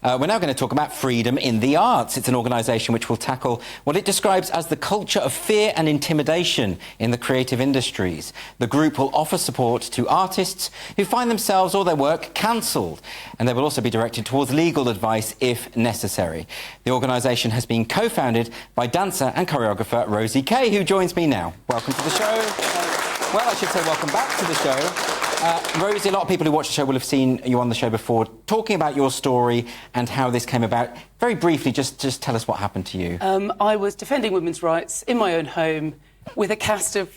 We're now going to talk about freedom in the arts. It's an organisation which will tackle what it describes as the culture of fear and intimidation in the creative industries. The group will offer support to artists who find themselves or their work cancelled, and they will also be directed towards legal advice if necessary. The organisation has been co-founded by dancer and choreographer Rosie Kay, who joins me now. Welcome to the show. Well, I should say welcome back to the show. Rosie, a lot of people who watch the show will have seen you on the show before, talking about your story and how this came about. Very briefly, just tell us what happened to you. I was defending women's rights in my own home with a cast of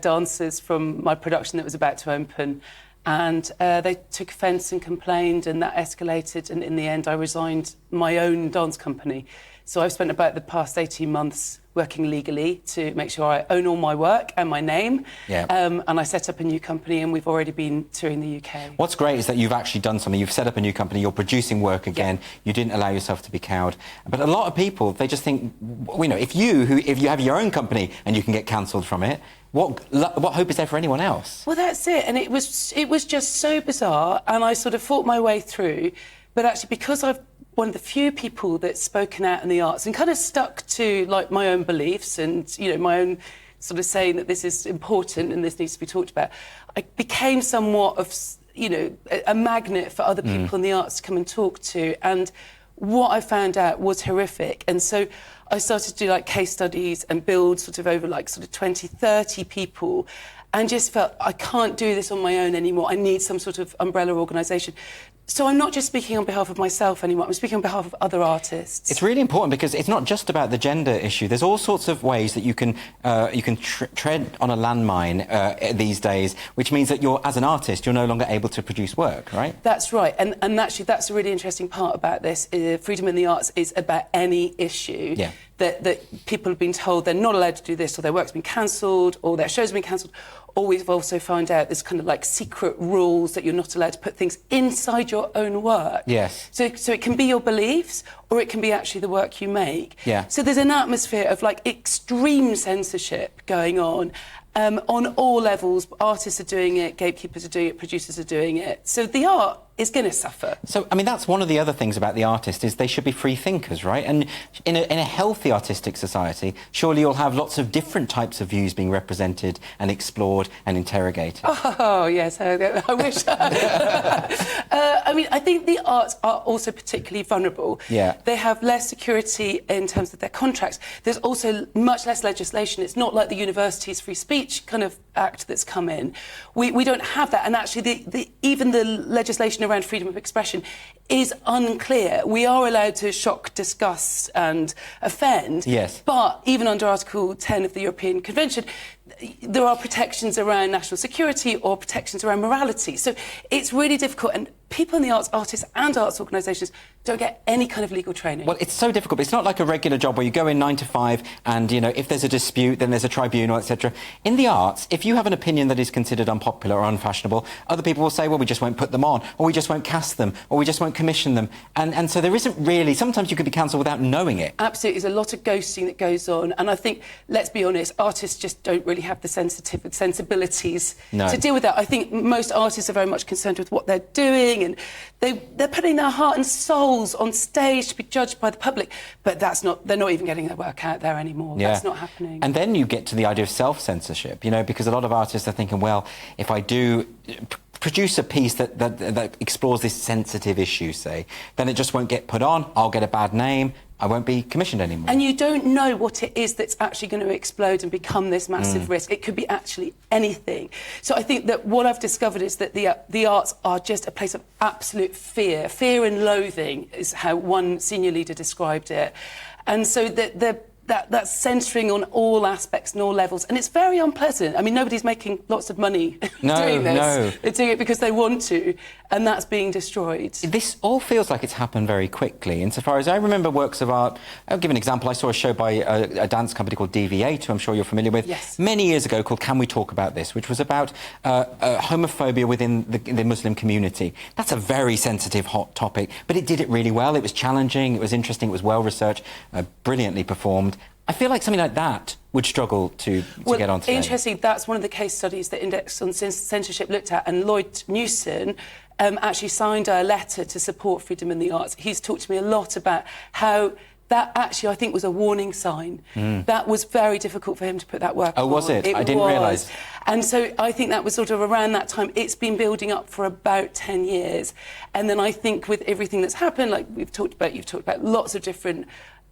dancers from my production that was about to open, and they took offence and complained, and that escalated, and in the end I resigned my own dance company. So I've spent about the past 18 months working legally to make sure I own all my work and my name. Yeah. And I set up a new company, and we've already been touring the UK. What's great is that you've actually done something. You've set up a new company, you're producing work again. Yeah. You didn't allow yourself to be cowed. But a lot of people, they just think, you know, if you have your own company and you can get cancelled from it, what hope is there for anyone else? Well, that's it. And it was just so bizarre, and I sort of fought my way through. But actually, because I've one of the few people that's spoken out in the arts and kind of stuck to, like, my own beliefs and, you know, my own sort of saying that this is important and this needs to be talked about, I became somewhat of, you know, a magnet for other people in the arts to come and talk to. And what I found out was horrific. And so I started to do, like, case studies and build sort of over, like, sort of 20, 30 people, and just felt I can't do this on my own anymore. I need some sort of umbrella organisation. So I'm not just speaking on behalf of myself anymore, I'm speaking on behalf of other artists. It's really important because it's not just about the gender issue. There's all sorts of ways that you can tread on a landmine these days, which means that as an artist, you're no longer able to produce work, right? That's right, and actually that's a really interesting part about this. Freedom in the arts is about any issue. Yeah. That people have been told they're not allowed to do this, or their work's been cancelled, or their shows have been cancelled. Or we've also found out there's kind of like secret rules that you're not allowed to put things inside your own work. Yes. So it can be your beliefs, or it can be actually the work you make. Yeah. So there's an atmosphere of, like, extreme censorship going on all levels. Artists are doing it, gatekeepers are doing it, producers are doing it. So the art is going to suffer. So, I mean, that's one of the other things about the artist, is they should be free thinkers, right? And in a healthy artistic society, surely you'll have lots of different types of views being represented and explored and interrogated. Oh, yes, I wish. I mean, I think the arts are also particularly vulnerable. Yeah. They have less security in terms of their contracts. There's also much less legislation. It's not like the university's free speech kind of act that's come in. We don't have that. And actually, even the legislation around freedom of expression is unclear. We are allowed to shock, discuss and offend. Yes. But even under Article 10 of the European Convention, there are protections around national security or protections around morality. So it's really difficult, and people in the arts, artists and arts organisations, don't get any kind of legal training. Well, it's so difficult. It's not like a regular job where you go in 9 to 5 and, you know, if there's a dispute, then there's a tribunal, etc. In the arts, if you have an opinion that is considered unpopular or unfashionable, other people will say, well, we just won't put them on, or we just won't cast them, or we just won't commission them. And so there isn't really... Sometimes you could be cancelled without knowing it. Absolutely. There's a lot of ghosting that goes on. And I think, let's be honest, artists just don't really have the sensibilities to deal with that. I think most artists are very much concerned with what they're doing, and they're putting their heart and souls on stage to be judged by the public, but they're not even getting their work out there anymore. Yeah. That's not happening. And then you get to the idea of self-censorship, you know, because a lot of artists are thinking, well, if I do produce a piece that explores this sensitive issue, say, then it just won't get put on, I'll get a bad name, I won't be commissioned anymore. And you don't know what it is that's actually going to explode and become this massive risk. It could be actually anything. So I think that what I've discovered is that the arts are just a place of absolute fear. Fear and loathing is how one senior leader described it. And so that's censoring on all aspects and all levels, and it's very unpleasant. I mean, nobody's making lots of money doing this. No. They're doing it because they want to, and that's being destroyed. This all feels like it's happened very quickly, insofar as I remember works of art. I'll give an example. I saw a show by a dance company called DV8, who I'm sure you're familiar with, many years ago, called Can We Talk About This?, which was about homophobia within the Muslim community. That's a very sensitive, hot topic, but it did it really well. It was challenging, it was interesting, it was well-researched, brilliantly performed. I feel like something like that would struggle to get on today. Interesting, that's one of the case studies that Index on Censorship looked at, and Lloyd Newson actually signed a letter to support freedom in the arts. He's talked to me a lot about how that actually, I think, was a warning sign. That was very difficult for him to put that work on. Oh, was it? I didn't realise. And so I think that was sort of around that time. It's been building up for about 10 years. And then I think with everything that's happened, like you've talked about lots of different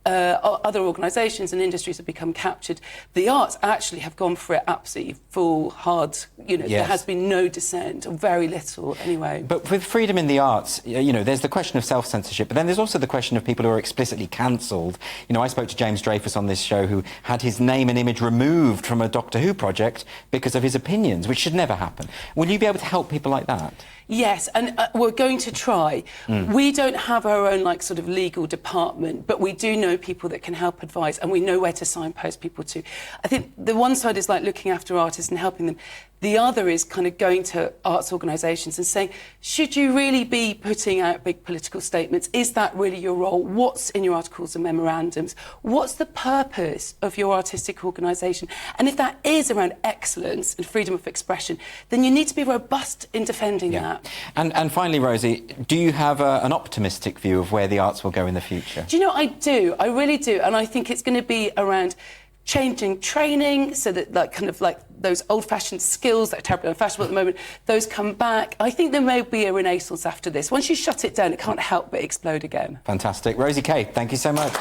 other organisations and industries have become captured. The arts actually have gone for it absolutely full, hard, there has been no dissent, or very little anyway. But with freedom in the arts, there's the question of self-censorship, but then there's also the question of people who are explicitly cancelled. I spoke to James Dreyfus on this show, who had his name and image removed from a Doctor Who project because of his opinions, which should never happen. Will you be able to help people like that? Yes, and we're going to try. We don't have our own sort of legal department, but we do know people that can help advise, and we know where to signpost people to. I think the one side is looking after artists and helping them. The other is kind of going to arts organisations and saying, should you really be putting out big political statements? Is that really your role? What's in your articles and memorandums? What's the purpose of your artistic organisation? And if that is around excellence and freedom of expression, then you need to be robust in defending that. And finally, Rosie, do you have an optimistic view of where the arts will go in the future? Do you know, I do. I really do. And I think it's going to be around changing training so that those old-fashioned skills that are terribly unfashionable at the moment, those come back. I think there may be a renaissance after this. Once you shut it down, it can't help but explode again. Fantastic. Rosie Kay, thank you so much.